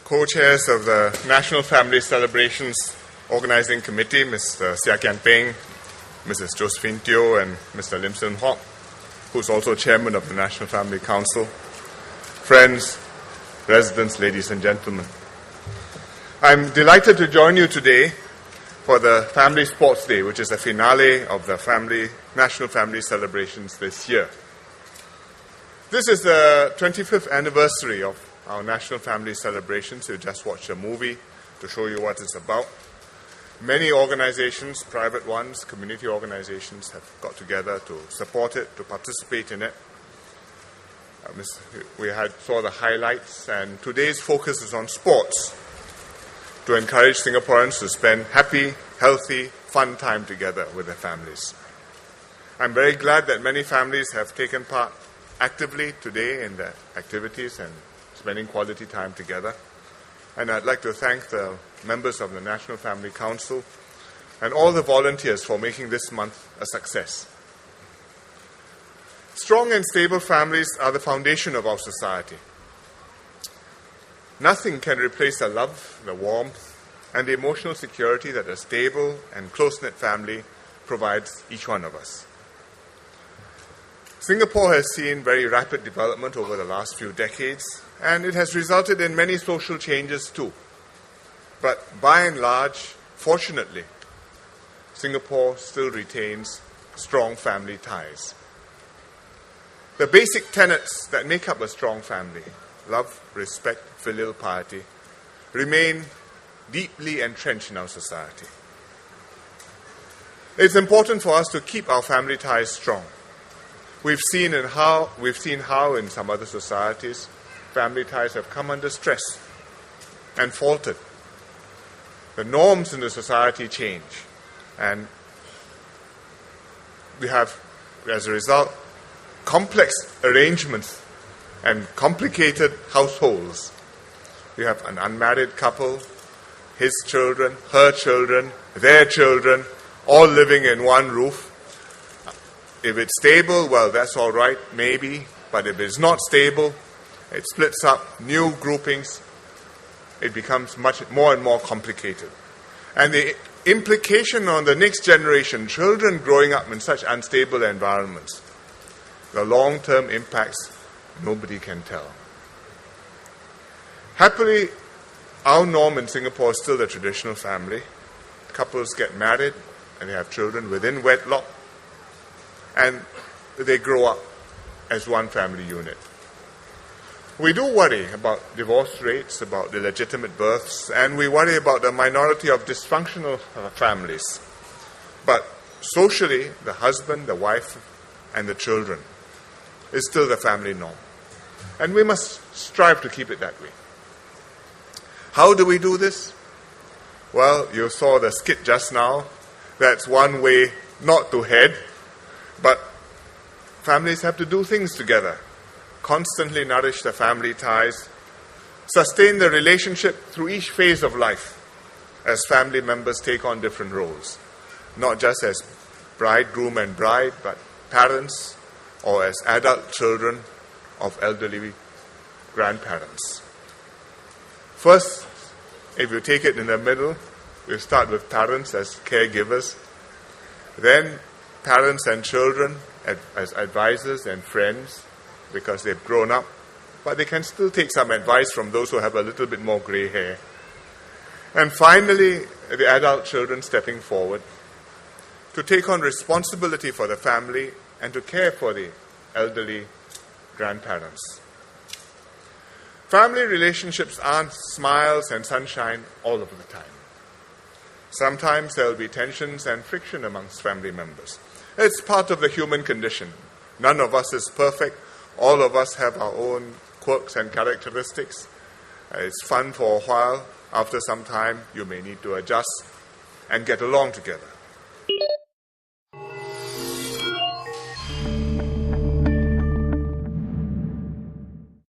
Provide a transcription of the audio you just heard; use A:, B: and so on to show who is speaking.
A: co-chairs of the National Family Celebrations Organizing Committee, Mr. Sia Kian Peng, Mrs. Josephine Teo, and Mr. Lim Sen Hock, who's also chairman of the National Family Council, friends, residents, ladies and gentlemen. I'm delighted to join you today for the Family Sports Day, which is the finale of the National Family Celebrations this year. This is the 25th anniversary of our National Family Celebrations. You just watched a movie to show you what it's about. Many organizations, private ones, community organizations have got together to support it, to participate in it. We saw the highlights, and today's focus is on sports, to encourage Singaporeans to spend happy, healthy, fun time together with their families. I'm very glad that many families have taken part actively today in the activities and spending quality time together. And I'd like to thank the members of the National Family Council and all the volunteers for making this month a success. Strong and stable families are the foundation of our society. Nothing can replace the love, the warmth, and the emotional security that a stable and close-knit family provides each one of us. Singapore has seen very rapid development over the last few decades, and it has resulted in many social changes too. But by and large, fortunately, Singapore still retains strong family ties. The basic tenets that make up a strong family, love, respect, filial piety, remain deeply entrenched in our society. It's important for us to keep our family ties strong. We've seen how in some other societies, family ties have come under stress and faltered. The norms in the society change, and we have, as a result, complex arrangements and complicated households. We have an unmarried couple, his children, her children, their children, all living in one roof. If it's stable, well, that's all right, maybe. But if it's not stable, it splits up new groupings. It becomes much more and more complicated. And the implication on the next generation, children growing up in such unstable environments, the long-term impacts, nobody can tell. Happily, our norm in Singapore is still the traditional family. Couples get married and they have children within wedlock, and they grow up as one family unit. We do worry about divorce rates, about illegitimate births, and we worry about the minority of dysfunctional families. But socially, the husband, the wife, and the children is still the family norm. And we must strive to keep it that way. How do we do this? Well, you saw the skit just now. That's one way not to head. But families have to do things together, constantly nourish the family ties, sustain the relationship through each phase of life as family members take on different roles, not just as bridegroom and bride, but parents or as adult children of elderly grandparents. First, if you take it in the middle, we start with parents as caregivers, then parents and children as advisors and friends because they've grown up, but they can still take some advice from those who have a little bit more grey hair. And finally, the adult children stepping forward to take on responsibility for the family and to care for the elderly grandparents. Family relationships aren't smiles and sunshine all of the time. Sometimes there will be tensions and friction amongst family members. It's part of the human condition. None of us is perfect. All of us have our own quirks and characteristics. It's fun for a while. After some time, you may need to adjust and get along together.